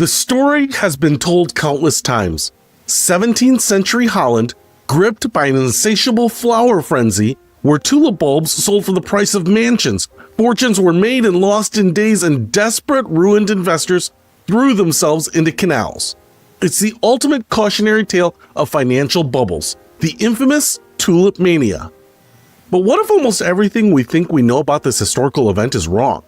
The story has been told countless times. 17th century Holland, gripped by an insatiable flower frenzy, where tulip bulbs sold for the price of mansions, fortunes were made and lost in days, and desperate, ruined investors threw themselves into canals. It's the ultimate cautionary tale of financial bubbles, the infamous Tulip Mania. But what if almost everything we think we know about this historical event is wrong?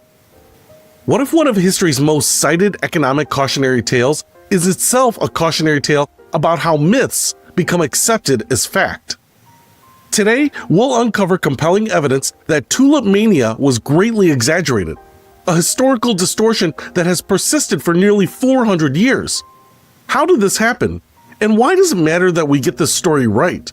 What if one of history's most cited economic cautionary tales is itself a cautionary tale about how myths become accepted as fact? Today, we'll uncover compelling evidence that Tulip Mania was greatly exaggerated, a historical distortion that has persisted for nearly 400 years. How did this happen? And why does it matter that we get this story right?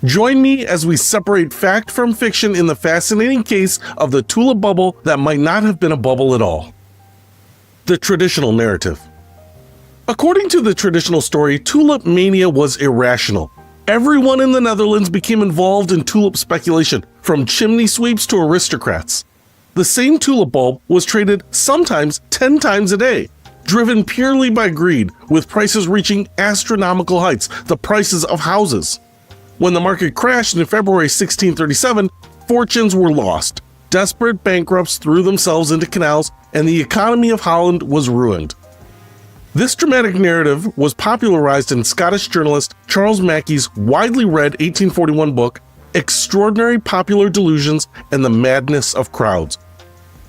Join me as we separate fact from fiction in the fascinating case of the tulip bubble that might not have been a bubble at all. The traditional narrative. According to the traditional story, Tulip Mania was irrational. Everyone in the Netherlands became involved in tulip speculation, from chimney sweeps to aristocrats. The same tulip bulb was traded sometimes 10 times a day, driven purely by greed, with prices reaching astronomical heights, the prices of houses. When the market crashed in February 1637, fortunes were lost. Desperate bankrupts threw themselves into canals, and the economy of Holland was ruined. This dramatic narrative was popularized in Scottish journalist Charles Mackay's widely read 1841 book, Extraordinary Popular Delusions and the Madness of Crowds,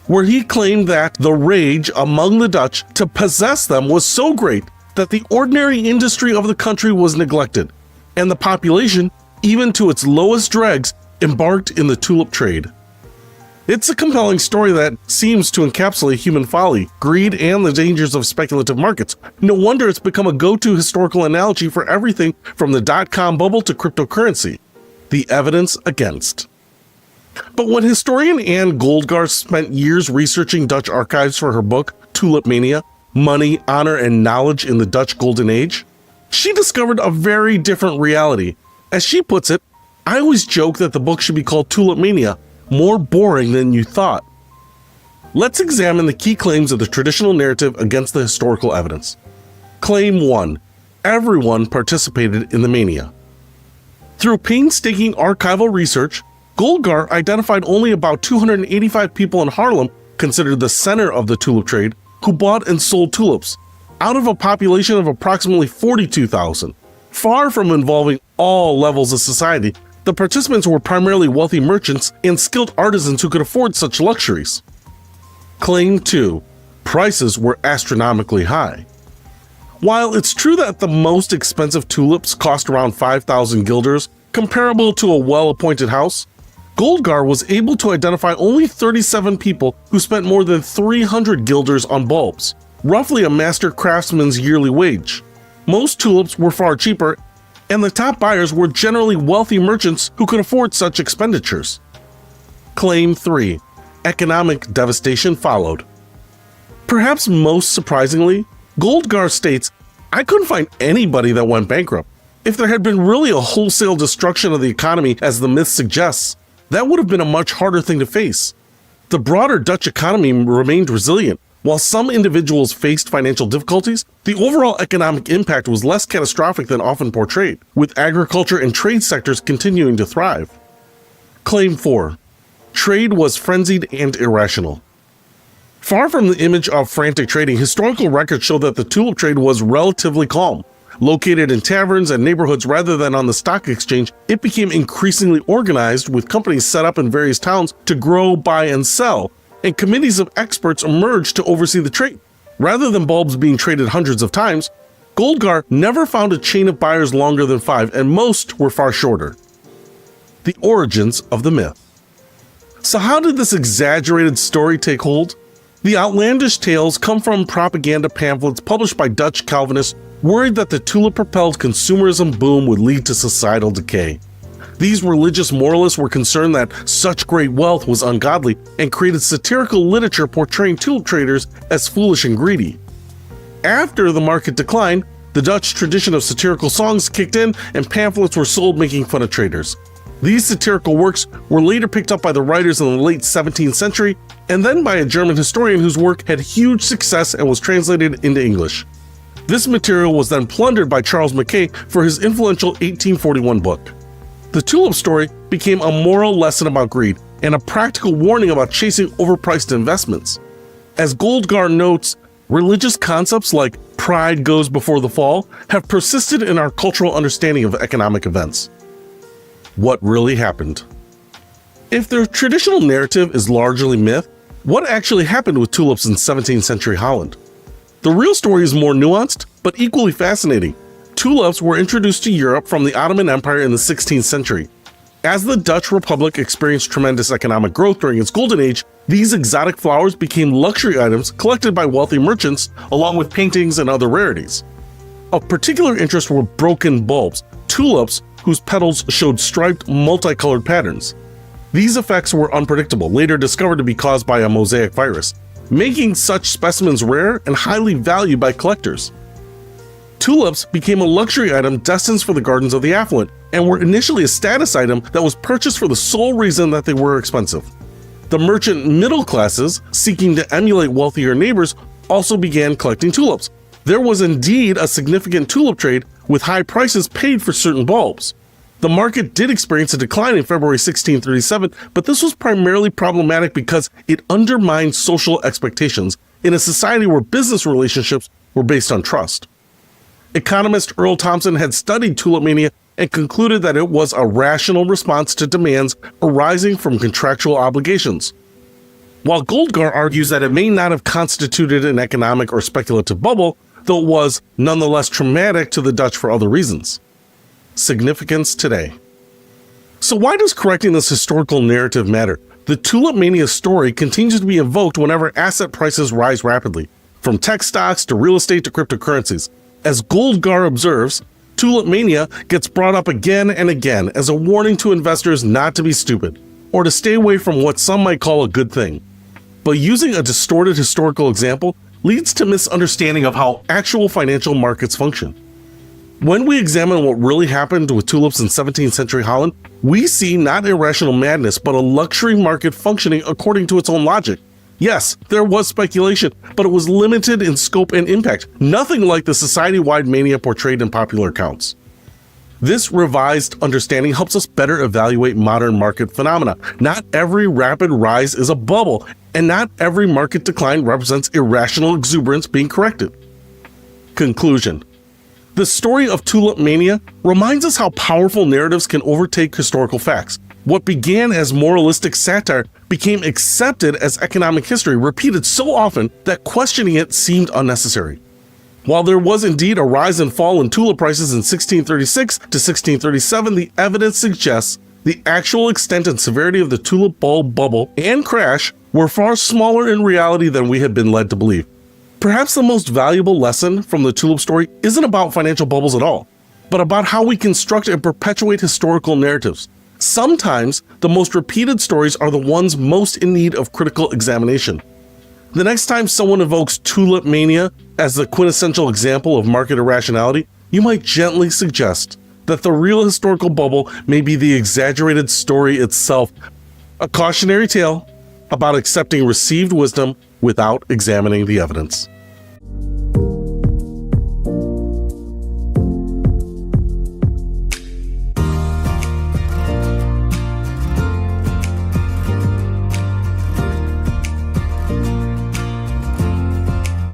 where he claimed that the rage among the Dutch to possess them was so great that the ordinary industry of the country was neglected, and the population, even to its lowest dregs, embarked in the tulip trade. It's a compelling story that seems to encapsulate human folly, greed, and the dangers of speculative markets. No wonder it's become a go-to historical analogy for everything from the dot-com bubble to cryptocurrency. The evidence against. But when historian Anne Goldgar spent years researching Dutch archives for her book, Tulip Mania, Money, Honor, and Knowledge in the Dutch Golden Age, she discovered a very different reality. As she puts it, I always joke that the book should be called Tulip Mania, more boring than you thought. Let's examine the key claims of the traditional narrative against the historical evidence. Claim 1. Everyone participated in the mania. Through painstaking archival research, Goldgar identified only about 285 people in Haarlem, considered the center of the tulip trade, who bought and sold tulips, out of a population of approximately 42,000. Far from involving all levels of society, the participants were primarily wealthy merchants and skilled artisans who could afford such luxuries. Claim 2. Prices were astronomically high. While it's true that the most expensive tulips cost around 5,000 guilders, comparable to a well-appointed house, Goldgar was able to identify only 37 people who spent more than 300 guilders on bulbs, roughly a master craftsman's yearly wage. Most tulips were far cheaper, and the top buyers were generally wealthy merchants who could afford such expenditures. Claim 3. Economic devastation followed. Perhaps most surprisingly, Goldgar states, I couldn't find anybody that went bankrupt. If there had been really a wholesale destruction of the economy as the myth suggests, that would have been a much harder thing to face. The broader Dutch economy remained resilient. While some individuals faced financial difficulties, the overall economic impact was less catastrophic than often portrayed, with agriculture and trade sectors continuing to thrive. Claim 4. Trade was frenzied and irrational. Far from the image of frantic trading, historical records show that the tulip trade was relatively calm. Located in taverns and neighborhoods rather than on the stock exchange, it became increasingly organized, with companies set up in various towns to grow, buy, and sell, and committees of experts emerged to oversee the trade. Rather than bulbs being traded hundreds of times, Goldgar never found a chain of buyers longer than 5, and most were far shorter. The origins of the myth. So how did this exaggerated story take hold? The outlandish tales come from propaganda pamphlets published by Dutch Calvinists worried that the tulip-propelled consumerism boom would lead to societal decay. These religious moralists were concerned that such great wealth was ungodly and created satirical literature portraying tulip traders as foolish and greedy. After the market declined, the Dutch tradition of satirical songs kicked in and pamphlets were sold making fun of traders. These satirical works were later picked up by the writers in the late 17th century and then by a German historian whose work had huge success and was translated into English. This material was then plundered by Charles Mackay for his influential 1841 book. The tulip story became a moral lesson about greed and a practical warning about chasing overpriced investments. As Goldgar notes, religious concepts like pride goes before the fall have persisted in our cultural understanding of economic events. What really happened? If the traditional narrative is largely myth, what actually happened with tulips in 17th century Holland? The real story is more nuanced, but equally fascinating. Tulips were introduced to Europe from the Ottoman Empire in the 16th century. As the Dutch Republic experienced tremendous economic growth during its golden age, these exotic flowers became luxury items collected by wealthy merchants, along with paintings and other rarities. Of particular interest were broken bulbs, tulips whose petals showed striped, multicolored patterns. These effects were unpredictable, later discovered to be caused by a mosaic virus, making such specimens rare and highly valued by collectors. Tulips became a luxury item destined for the gardens of the affluent, and were initially a status item that was purchased for the sole reason that they were expensive. The merchant middle classes, seeking to emulate wealthier neighbors, also began collecting tulips. There was indeed a significant tulip trade, with high prices paid for certain bulbs. The market did experience a decline in February 1637, but this was primarily problematic because it undermined social expectations in a society where business relationships were based on trust. Economist Earl Thompson had studied Tulip Mania and concluded that it was a rational response to demands arising from contractual obligations. While Goldgar argues that it may not have constituted an economic or speculative bubble, though it was nonetheless traumatic to the Dutch for other reasons. Significance today. So why does correcting this historical narrative matter? The Tulip Mania story continues to be evoked whenever asset prices rise rapidly, from tech stocks to real estate to cryptocurrencies. As Goldgar observes, Tulip Mania gets brought up again and again as a warning to investors not to be stupid, or to stay away from what some might call a good thing. But using a distorted historical example leads to misunderstanding of how actual financial markets function. When we examine what really happened with tulips in 17th century Holland, we see not irrational madness, but a luxury market functioning according to its own logic. Yes, there was speculation, but it was limited in scope and impact, nothing like the society-wide mania portrayed in popular accounts. This revised understanding helps us better evaluate modern market phenomena. Not every rapid rise is a bubble, and not every market decline represents irrational exuberance being corrected. Conclusion. The story of Tulip Mania reminds us how powerful narratives can overtake historical facts. What began as moralistic satire became accepted as economic history, repeated so often that questioning it seemed unnecessary. While there was indeed a rise and fall in tulip prices in 1636 to 1637, the evidence suggests the actual extent and severity of the tulip bulb bubble and crash were far smaller in reality than we had been led to believe. Perhaps the most valuable lesson from the tulip story isn't about financial bubbles at all, but about how we construct and perpetuate historical narratives. Sometimes the most repeated stories are the ones most in need of critical examination. The next time someone evokes Tulip Mania as the quintessential example of market irrationality, you might gently suggest that the real historical bubble may be the exaggerated story itself, a cautionary tale about accepting received wisdom without examining the evidence.